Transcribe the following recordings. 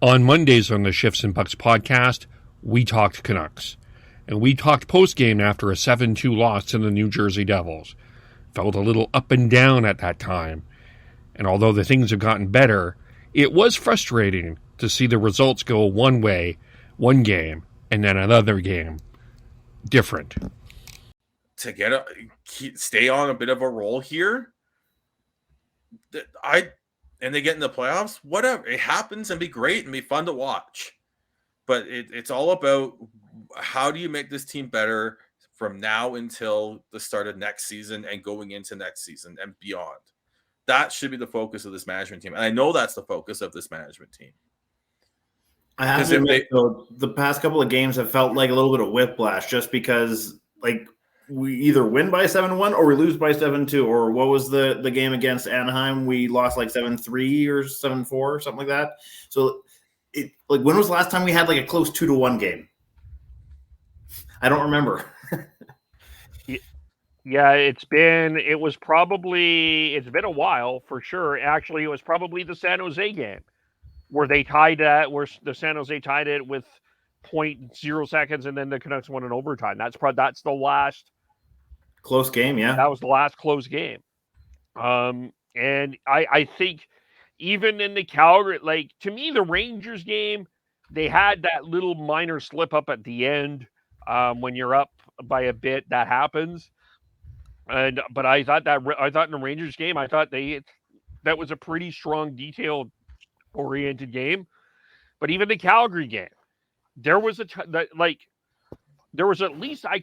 On Mondays on the Shifts and Pucks podcast, we talked Canucks. And we talked postgame after a 7-2 loss to the New Jersey Devils. Felt a little up and down at that time. And although the things have gotten better, it was frustrating to see the results go one way, one game, and then another game different. To stay on a bit of a roll here, and they get in the playoffs, whatever. It happens and be great and be fun to watch. But it's all about how do you make this team better from now until the start of next season and going into next season and beyond. That should be the focus of this management team. And I know that's the focus of this management team. I have to admit, though, the past couple of games have felt like a little bit of whiplash just because, like, we either win by 7-1 or we lose by 7-2. Or what was the game against Anaheim? We lost like 7-3 or 7-4 or something like that. So, when was the last time we had like a close 2-1 game? I don't remember. Yeah, it's been a while for sure. Actually, it was probably the San Jose game where the San Jose tied it with 0.0 seconds, and then the Canucks won in overtime. That's the last close game. Yeah, that was the last close game. And I think even in the Calgary, like, to me, the Rangers game, they had that little minor slip up at the end. When you're up by a bit, that happens. But I thought in the Rangers game, that was a pretty strong, detail-oriented game. But even the Calgary game, there was there was at least, I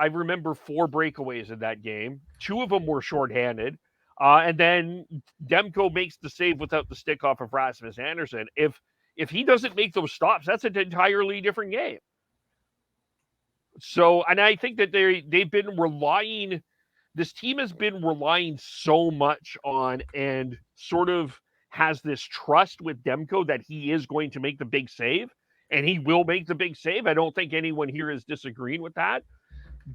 remember 4 breakaways in that game. 2 of them were shorthanded. And then Demko makes the save without the stick off of Rasmus Andersson. If he doesn't make those stops, that's an entirely different game. So, and I think that this team has been relying so much on and sort of has this trust with Demko that he is going to make the big save, and he will make the big save. I don't think anyone here is disagreeing with that,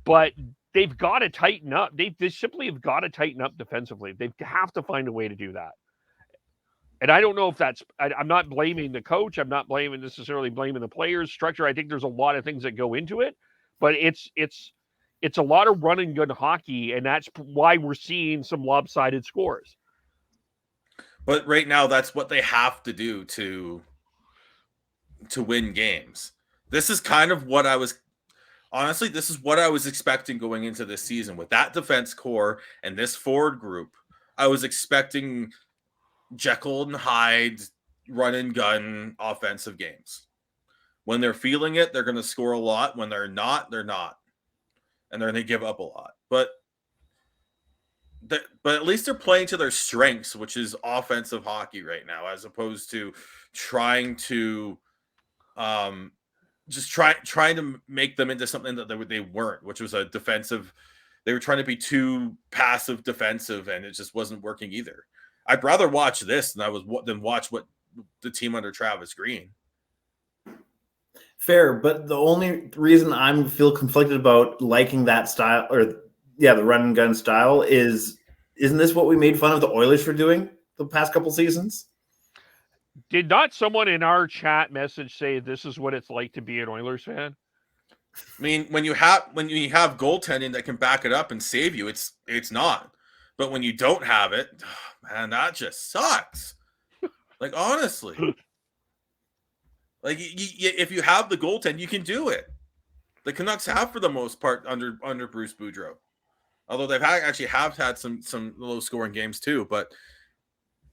but they've got to tighten up. They simply have got to tighten up defensively. They have to find a way to do that. And I don't know if I'm not blaming the coach. I'm not necessarily blaming the players' structure. I think there's a lot of things that go into it, but it's a lot of run and gun hockey, and that's why we're seeing some lopsided scores. But right now, that's what they have to do to win games. This is kind of what this is what I was expecting going into this season with that defense core and this forward group. I was expecting Jekyll and Hyde run and gun offensive games. When they're feeling it, they're going to score a lot. When they're not, they're not. And they're going to give up a lot. But at least they're playing to their strengths, which is offensive hockey right now, as opposed to trying to trying to make them into something that they weren't, which was a defensive. They were trying to be too passive defensive, and it just wasn't working either. I'd rather watch this than watch what the team under Travis Green. Fair, but the only reason I feel conflicted about liking that style, the run and gun style, isn't this what we made fun of the Oilers for doing the past couple seasons? Did not someone in our chat message say this is what it's like to be an Oilers fan? I mean, when you have goaltending that can back it up and save you, it's not. But when you don't have it, man, that just sucks. Like, honestly. Like, if you have the goaltend, you can do it. The Canucks have, for the most part, under Bruce Boudreau. Although they've had some low-scoring games too. But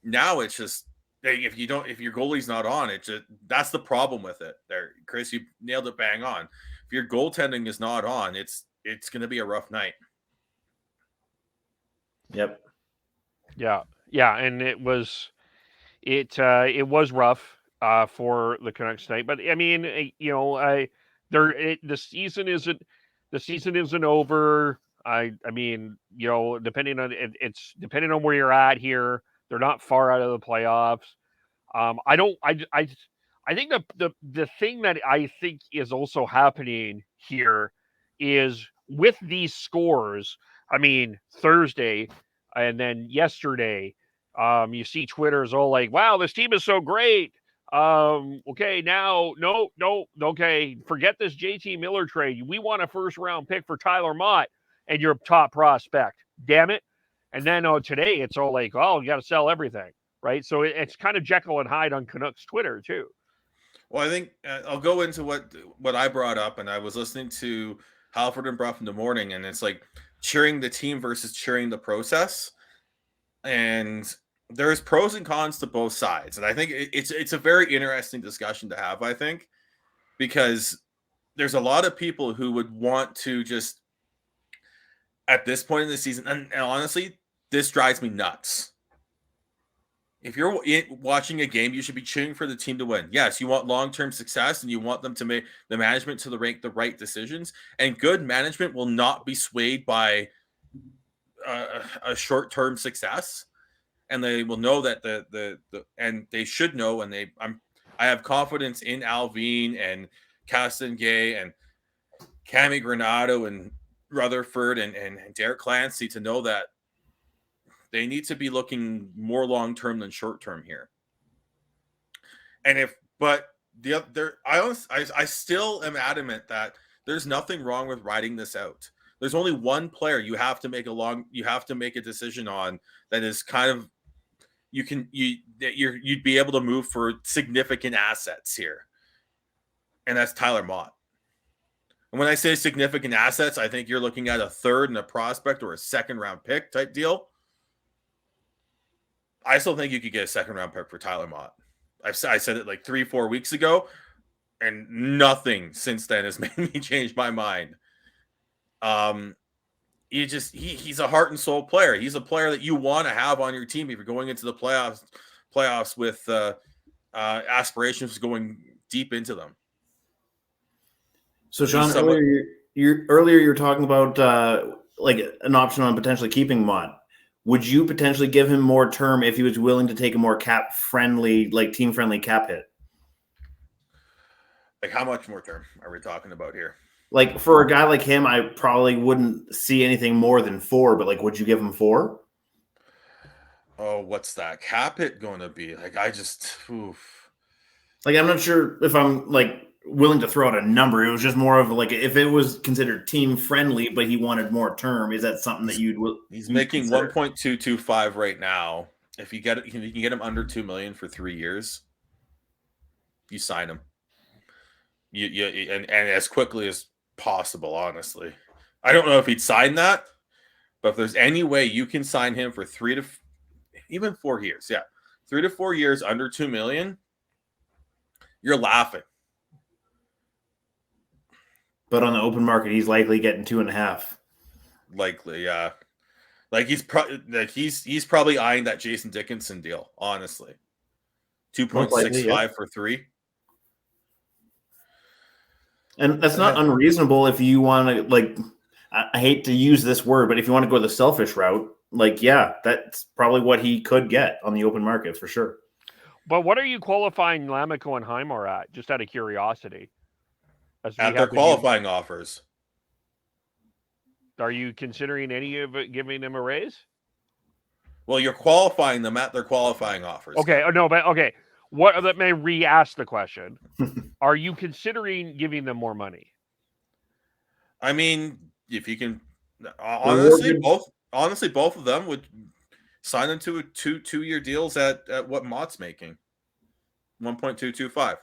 now it's just, if your goalie's not on, that's the problem with it. There, Chris, you nailed it bang on. If your goaltending is not on, it's going to be a rough night. Yep. Yeah, and it was rough for the Canucks tonight. But I mean, the season isn't over. I mean, depending on where you're at here, they're not far out of the playoffs. I think the thing that I think is also happening here is with these scores. I mean, Thursday and then yesterday, you see Twitter is all like, wow, this team is so great. Okay, now, no, okay, forget this JT Miller trade. We want a first-round pick for Tyler Mott and your top prospect. Damn it. And then today it's all like, oh, you got to sell everything, right? So it's kind of Jekyll and Hyde on Canucks Twitter, too. Well, I think I'll go into what I brought up, and I was listening to Halford and Bruff in the morning, and it's like cheering the team versus cheering the process. And there's pros and cons to both sides. And I think it's a very interesting discussion to have, I think, because there's a lot of people who would want to just, at this point in the season, and honestly, this drives me nuts. If you're watching a game, you should be cheering for the team to win. Yes, you want long-term success, and you want them to make the management to make the right decisions. And good management will not be swayed by a short-term success. And they will know that and they should know, and I have confidence in Alvin and Castengay and Cami Granado and Rutherford and Derek Clancy to know that they need to be looking more long-term than short-term here. And I still am adamant that there's nothing wrong with riding this out. There's only one player you have to make a decision on that is kind of you'd be able to move for significant assets here. And that's Tyler Mott. And when I say significant assets, I think you're looking at a third and a prospect or a second round pick type deal. I still think you could get a second round pick for Tyler Mott. I said it like 3-4 weeks ago, and nothing since then has made me change my mind. He's a heart and soul player. He's a player that you want to have on your team if you're going into the playoffs with aspirations going deep into them. So, Sean, earlier you were talking about like an option on potentially keeping Mott. Would you potentially give him more term if he was willing to take a more cap-friendly, like team-friendly cap hit? Like how much more term are we talking about here? Like for a guy like him, I probably wouldn't see anything more than 4, but like, would you give him 4? Oh, what's that cap hit going to be? Like, like, I'm not sure if I'm like willing to throw out a number. It was just more of like, if it was considered team friendly, but he wanted more term, is that something that he's making 1.225 right now. If you can get him under $2 million for 3 years, you sign him. And as quickly as possible, honestly. I don't know if he'd sign that, but if there's any way you can sign him for 3 to even 4 years, 3 to 4 years under $2 million, you're laughing. But on the open market, he's likely getting 2.5. Likely, yeah. Like he's probably eyeing that Jason Dickinson deal, honestly. 2.65 for 3. And that's not unreasonable if you want to, like, I hate to use this word, but if you want to go the selfish route, like, yeah, that's probably what he could get on the open market for sure. But what are you qualifying Lamico and Highmore at, just out of curiosity? At their qualifying offers. Are you considering any of it giving them a raise? Well, you're qualifying them at their qualifying offers. Okay. Oh, no, but okay. Let me re-ask the question. Are you considering giving them more money? I mean, if you can, honestly, both of them would sign them to two-year deals at what Mott's making, 1.225. If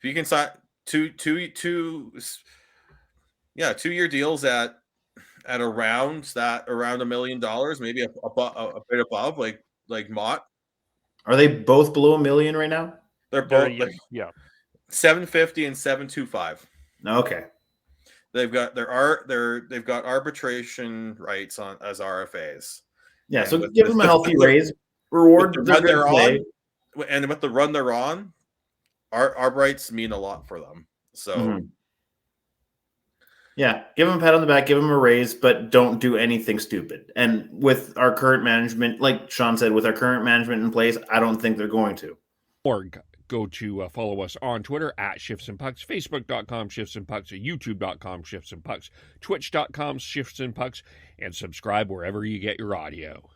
you can sign 2-year deals at around $1 million, maybe a bit above, like Mott. Are they both below $1 million right now? They're both 750 and 725. Okay. They've got arbitration rights on as RFAs. Yeah, so give them a healthy raise, reward the run they're on, and with the run they're on, our rights mean a lot for them. So, yeah, give them a pat on the back, give them a raise, but don't do anything stupid. And with our current management, like Sean said, with our current management in place, I don't think they're going to. Or go to follow us on Twitter at Shifts and Pucks, Facebook.com Shifts and Pucks, YouTube.com Shifts and Pucks, Twitch.com Shifts and Pucks, and subscribe wherever you get your audio.